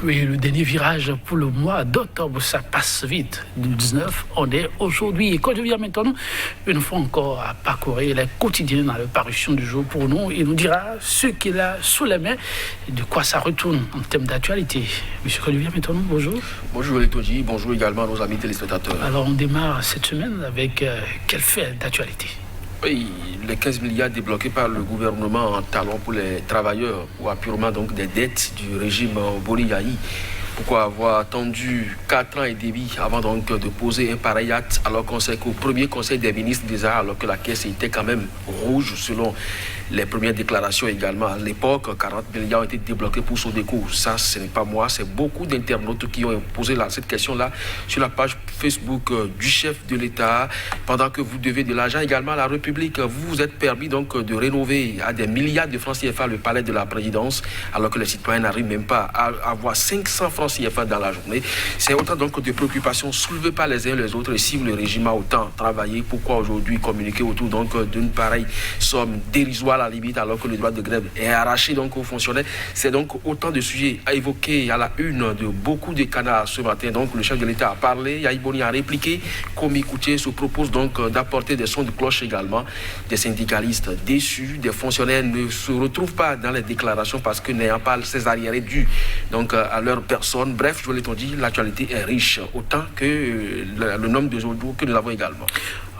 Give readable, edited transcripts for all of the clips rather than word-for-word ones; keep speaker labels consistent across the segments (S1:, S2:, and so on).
S1: Oui, le dernier virage pour le mois d'octobre, ça passe vite. Du 19, on est aujourd'hui. Et quand je viens maintenant, une fois encore à parcourir les quotidiens dans la parution du jour pour nous, il nous dira ce qu'il a sous les mains et de quoi ça retourne en termes d'actualité. Monsieur Olivier, maintenant, bonjour.
S2: Bonjour Létodji, bonjour également à nos amis téléspectateurs.
S1: Alors on démarre cette semaine avec quel fait d'actualité?
S2: Oui, les 15 milliards débloqués par le gouvernement en talon pour les travailleurs ou apurement donc des dettes du régime Boni Yayi. Pourquoi avoir attendu 4 ans et demi avant donc de poser un pareil acte alors qu'on sait qu'au premier conseil des ministres déjà, alors que la caisse était quand même rouge selon les premières déclarations également. À l'époque, 40 milliards ont été débloqués pour Sodeco. Ça, ce n'est pas moi, c'est beaucoup d'internautes qui ont posé cette question-là sur la page Facebook du chef de l'État. Pendant que vous devez de l'argent également à la République, vous vous êtes permis donc de rénover à des milliards de francs CFA le palais de la présidence, alors que les citoyens n'arrivent même pas à avoir 500 francs CFA dans la journée. C'est autant donc de préoccupations soulevées par les uns et les autres. Et si le régime a autant travaillé, pourquoi aujourd'hui communiquer autour donc d'une pareille somme dérisoire à la limite, alors que le droit de grève est arraché donc aux fonctionnaires? C'est donc autant de sujets à évoquer à la une de beaucoup de canards ce matin. Donc le chef de l'État a parlé, Yayi Boni a répliqué. Komi Koutié se propose donc d'apporter des sons de cloche également. Des syndicalistes déçus, des fonctionnaires ne se retrouvent pas dans les déclarations parce que n'ayant pas ces arriérés dus donc à leur personne. Bref, je vous l'ai dit, l'actualité est riche, autant que le nombre de jours que nous avons également.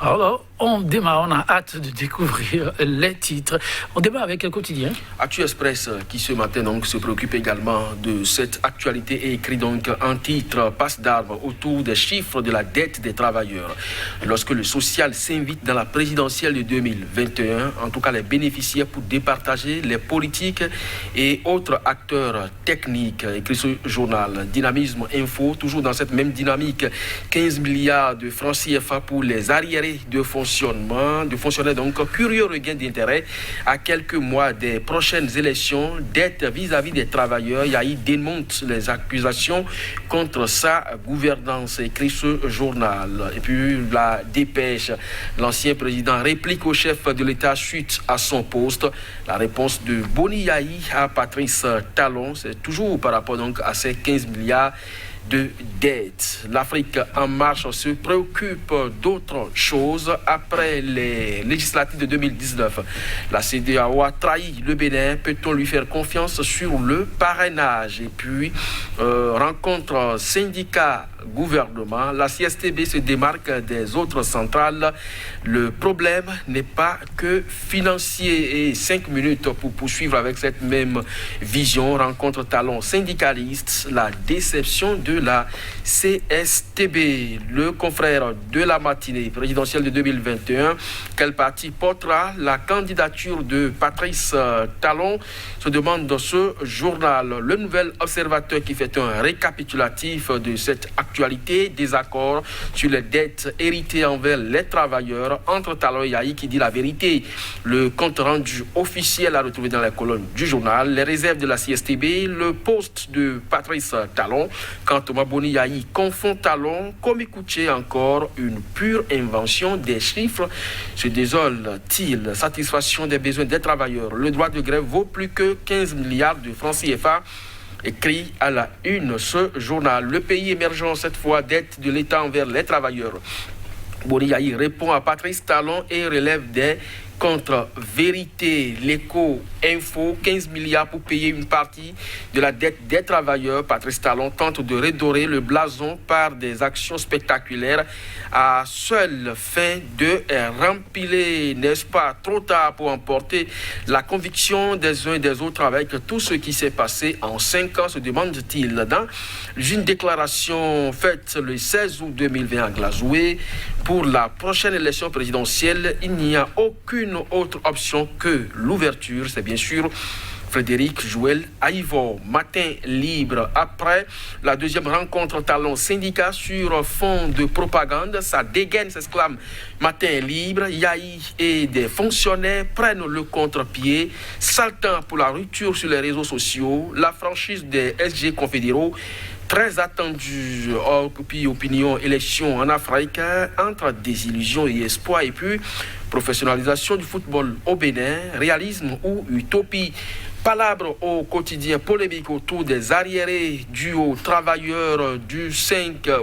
S1: Alors, on démarre, on a hâte de découvrir les titres. On démarre avec le quotidien.
S2: Actu Express qui ce matin donc se préoccupe également de cette actualité et écrit donc un titre passe d'armes autour des chiffres de la dette des travailleurs. Lorsque le social s'invite dans la présidentielle de 2021, en tout cas les bénéficiaires pour départager les politiques et autres acteurs techniques, écrit ce journal. Dynamisme Info, toujours dans cette même dynamique, 15 milliards de francs CFA pour les arriérés de fonctionnaires donc curieux regain d'intérêt à quelques mois des prochaines élections, dette vis-à-vis des travailleurs. Yayi démonte les accusations contre sa gouvernance, écrit ce journal. Et puis la dépêche, l'ancien président réplique au chef de l'État suite à son poste. La réponse de Boni Yayi à Patrice Talon, c'est toujours par rapport donc à ces 15 milliards de dette. L'Afrique en marche se préoccupe d'autres choses après les législatives de 2019. La CEDEAO a trahi le Bénin. Peut-on lui faire confiance sur le parrainage? Et puis, rencontre syndicat gouvernement. La CSTB se démarque des autres centrales. Le problème n'est pas que financier. Et 5 minutes pour poursuivre avec cette même vision. Rencontre talon syndicaliste. La déception de la CSTB. Le confrère de la matinée présidentielle de 2021. Quel parti portera la candidature de Patrice Talon? Se demande dans ce journal. Le nouvel observateur qui fait un récapitulatif de cette actualité, des accords sur les dettes héritées envers les travailleurs entre Talon et Yayi qui dit la vérité. Le compte rendu officiel à retrouver dans les colonnes du journal, les réserves de la CSTB, le poste de Patrice Talon. Quand Thomas Boni Yayi confond Talon, Komi Koutié encore, une pure invention des chiffres. Se désole-t-il? Satisfaction des besoins des travailleurs. Le droit de grève vaut plus que 15 milliards de francs CFA. Écrit à la une ce journal. Le pays émergent cette fois, dette de l'État envers les travailleurs. Boni Yayi répond à Patrice Talon et relève des contre-vérité. L'écho info, 15 milliards pour payer une partie de la dette des travailleurs. Patrice Talon tente de redorer le blason par des actions spectaculaires à seule fin de rempiler, n'est-ce pas, trop tard pour emporter la conviction des uns et des autres avec tout ce qui s'est passé en 5 ans, se demande-t-il. Dans une déclaration faite le 16 août 2020 à Glazoué, pour la prochaine élection présidentielle, il n'y a aucune autre option que l'ouverture. C'est bien sûr Frédéric Joël Aïvo. Matin libre. Après la deuxième rencontre talon syndicat sur fond de propagande, ça dégaine, s'exclame Matin libre. Yayi et des fonctionnaires prennent le contre-pied, saltant pour la rupture sur les réseaux sociaux. La franchise des SG confédéraux très attendu, opinion, élection en Afrique, entre désillusion et espoir, et puis professionnalisation du football au Bénin, réalisme ou utopie. Palabre au quotidien, polémique autour des arriérés dus aux travailleurs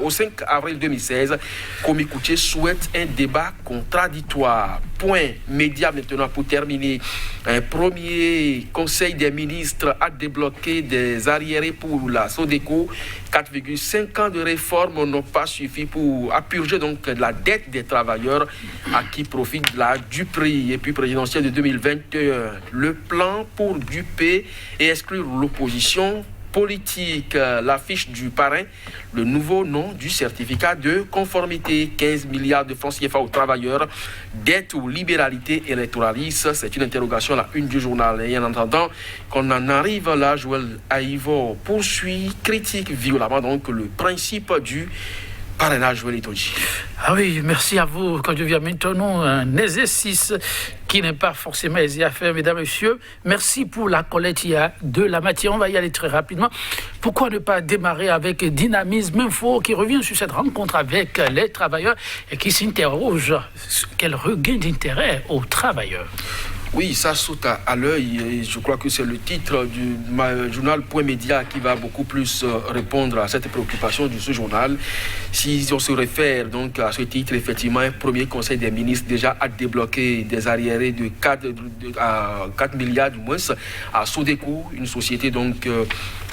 S2: au 5 avril 2016. Komi Koutié souhaite un débat contradictoire. Point média maintenant pour terminer. Un premier conseil des ministres a débloqué des arriérés pour la Sodeco. 4,5 ans de réforme n'ont pas suffi pour purger donc la dette des travailleurs à qui profite la Dupré. Et puis présidentielle de 2021, le plan pour duper et exclure l'opposition politique, l'affiche du parrain, le nouveau nom du certificat de conformité, 15 milliards de francs CFA aux travailleurs, dette ou libéralité électoraliste, c'est une interrogation à la une du journal. Et en attendant qu'on en arrive là, Joël Aïvo poursuit, critique violemment donc le principe du parrainage, Joël Itoji.
S1: Ah oui, merci à vous. Quand je viens maintenant, un exercice qui n'est pas forcément aisé à faire, mesdames et messieurs. Merci pour la collecte de la matière. On va y aller très rapidement. Pourquoi ne pas démarrer avec Dynamisme Info qui revient sur cette rencontre avec les travailleurs et qui s'interroge quel regain d'intérêt aux travailleurs.
S2: Oui, ça saute à l'œil et je crois que c'est le titre du journal Point Média qui va beaucoup plus répondre à cette préoccupation de ce journal. Si on se réfère donc à ce titre, effectivement, un premier conseil des ministres déjà a débloqué des arriérés de 4 milliards du moins à Sodeco, une société donc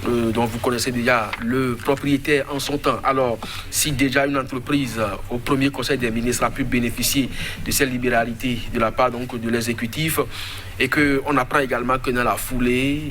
S2: dont vous connaissez déjà le propriétaire en son temps. Alors, si déjà une entreprise au premier conseil des ministres a pu bénéficier de cette libéralité de la part donc de l'exécutif, et qu'on apprend également que dans la foulée,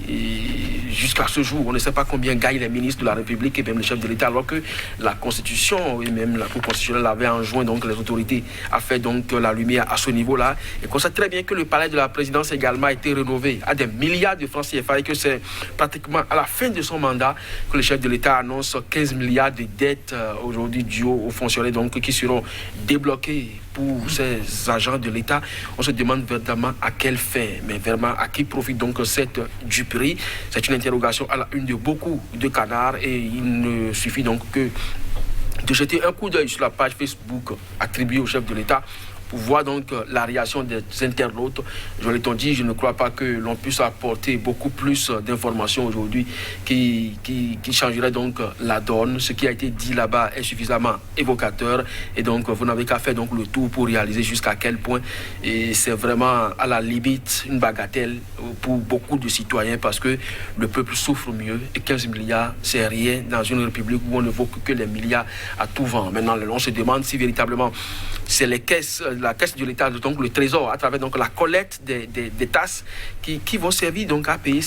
S2: jusqu'à ce jour, on ne sait pas combien gagnent les ministres de la République et même le chef de l'État, alors que la Constitution et même la Cour constitutionnelle avait enjoint donc les autorités à faire donc la lumière à ce niveau-là. Et qu'on sait très bien que le palais de la présidence également a été rénové à des milliards de francs CFA et que c'est pratiquement à la fin de son mandat que le chef de l'État annonce 15 milliards de dettes aujourd'hui dues aux fonctionnaires donc, qui seront débloqués pour ces agents de l'État. On se demande vraiment à quelle fin, mais vraiment à qui profite donc cette duperie. C'est une interrogation à la une de beaucoup de canards et il ne suffit donc que de jeter un coup d'œil sur la page Facebook attribuée au chef de l'État pour voir donc la réaction des internautes. Je l'ai dit, je ne crois pas que l'on puisse apporter beaucoup plus d'informations aujourd'hui qui changerait donc la donne. Ce qui a été dit là-bas est suffisamment évocateur et donc vous n'avez qu'à faire donc le tour pour réaliser jusqu'à quel point. Et c'est vraiment à la limite une bagatelle pour beaucoup de citoyens parce que le peuple souffre mieux et 15 milliards c'est rien dans une république où on ne vaut que les milliards à tout vent. Maintenant, on se demande si véritablement c'est la caisse de l'État, donc le trésor, à travers donc la collecte des tasses qui vont servir donc à payer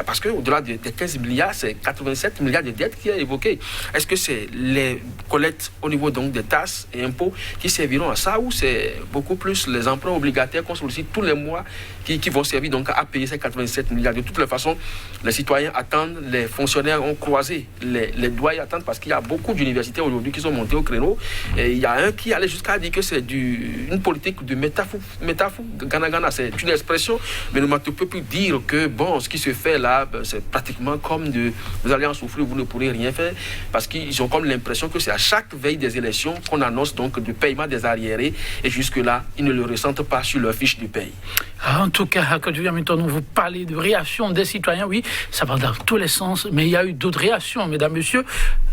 S2: parce qu'au-delà des 15 milliards, c'est 87 milliards de dettes qui est évoqué. Est-ce que c'est les collectes au niveau donc des tasses et impôts qui serviront à ça ou c'est beaucoup plus les emprunts obligataires qu'on sollicite tous les mois qui vont servir donc à payer ces 87 milliards. De toutes les façons, les citoyens attendent, les fonctionnaires ont croisé les doigts et attendent parce qu'il y a beaucoup d'universités aujourd'hui qui sont montées au créneau. Et il y a un qui allait jusqu'à dire que c'est une politique de métafou Gana, c'est une expression, mais ne peut plus dire que bon, ce qui se fait là, c'est pratiquement comme vous allez en souffrir, vous ne pourrez rien faire, parce qu'ils ont comme l'impression que c'est à chaque veille des élections qu'on annonce donc le paiement des arriérés, et jusque-là, ils ne le ressentent pas sur leur fiche de paye.
S1: En tout cas, quand je viens maintenant vous parler de réaction des citoyens, oui, ça va dans tous les sens, mais il y a eu d'autres réactions, mesdames, messieurs.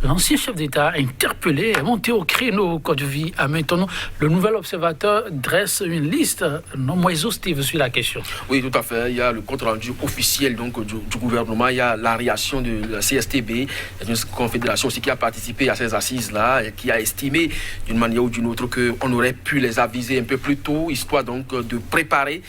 S1: L'ancien chef d'État interpellé est monté au créneau quand je vis à maintenant. Le nouvel observateur dresse une liste non moins exhaustive sur la question.
S2: Oui, tout à fait. Il y a le compte rendu officiel donc, du gouvernement. Il y a la réaction de la CSTB, une confédération aussi qui a participé à ces assises-là et qui a estimé d'une manière ou d'une autre qu'on aurait pu les aviser un peu plus tôt, histoire donc de préparer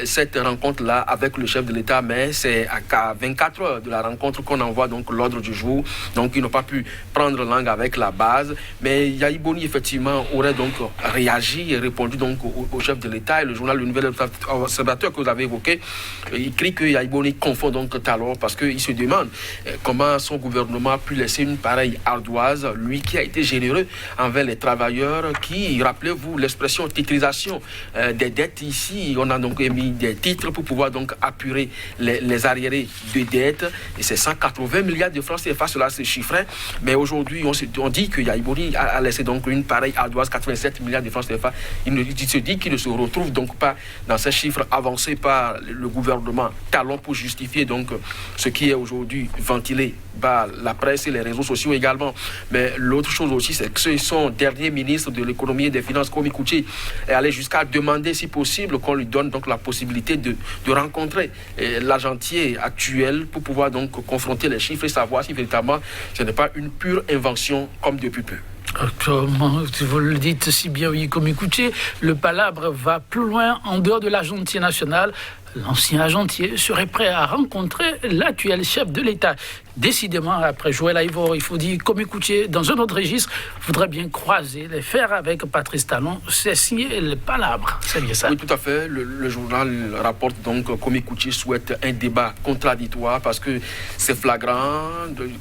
S2: cette rencontre-là avec le chef de l'État. Mais c'est à 24 heures de la rencontre qu'on envoie donc l'ordre du jour. Donc ils n'ont pas pu prendre langue avec la base. Mais Yahi Boni, effectivement, aurait donc réagi et répondu donc au chef de l'État. Et le journal Le Nouvel Observateur que vous avez évoqué, il écrit que Yahi Boni confond donc talon parce qu'il se demande comment son gouvernement a pu laisser une pareille ardoise, lui qui a été généreux envers les travailleurs, qui, rappelez-vous, l'expression titrisation des dettes ici, on a donc émis des titres pour pouvoir donc apurer les arriérés de dettes, et c'est 180 milliards de francs CFA, cela se chiffrait, mais aujourd'hui on dit que Yahi Boni a laissé donc une pareille ardoise, 87 milliards de francs CFA, Il se dit qu'il ne se retrouve donc pas dans ces chiffres avancés par le gouvernement Talon pour justifier donc ce qui est aujourd'hui ventilé par la presse et les réseaux sociaux également. Mais l'autre chose aussi, c'est que son dernier ministre de l'économie et des finances, Kwame Ecoutché, est allé jusqu'à demander, si possible, qu'on lui donne donc la possibilité de rencontrer l'agentier actuel pour pouvoir donc confronter les chiffres et savoir si véritablement ce n'est pas une pure invention comme depuis peu.
S1: Comment vous le dites si bien, oui, Kwame Ecoutché, le palabre va plus loin en dehors de l'agentier national. L'ancien agentier serait prêt à rencontrer l'actuel chef de l'État. Décidément, après Joël Aïvor, il faut dire Kwame Ecoutché, dans un autre registre, voudrait bien croiser les fers avec Patrice Talon. C'est signé le palabre, c'est bien ça?
S2: Oui, tout à fait. Le journal rapporte donc que Kwame Ecoutché souhaite un débat contradictoire parce que c'est flagrant.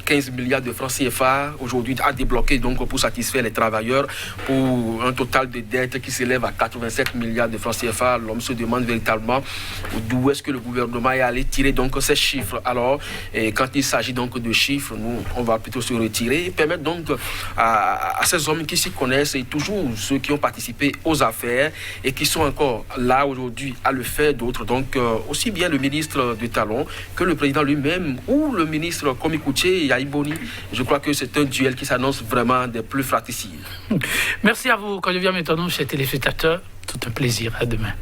S2: 15 milliards de francs CFA aujourd'hui à débloquer donc pour satisfaire les travailleurs pour un total de dettes qui s'élève à 87 milliards de francs CFA. L'homme se demande véritablement d'où est-ce que le gouvernement est allé tirer donc ces chiffres. Alors, quand il s'agit donc de chiffres, nous, on va plutôt se retirer et permettre donc à ces hommes qui s'y connaissent et toujours ceux qui ont participé aux affaires et qui sont encore là aujourd'hui à le faire d'autres. Donc, aussi bien le ministre de Talon que le président lui-même ou le ministre Kwame Ecoutché et Aïboni. Je crois que c'est un duel qui s'annonce vraiment des plus fratricides.
S1: Merci à vous. Quand je viens maintenant, chers téléspectateurs, tout un plaisir. À demain.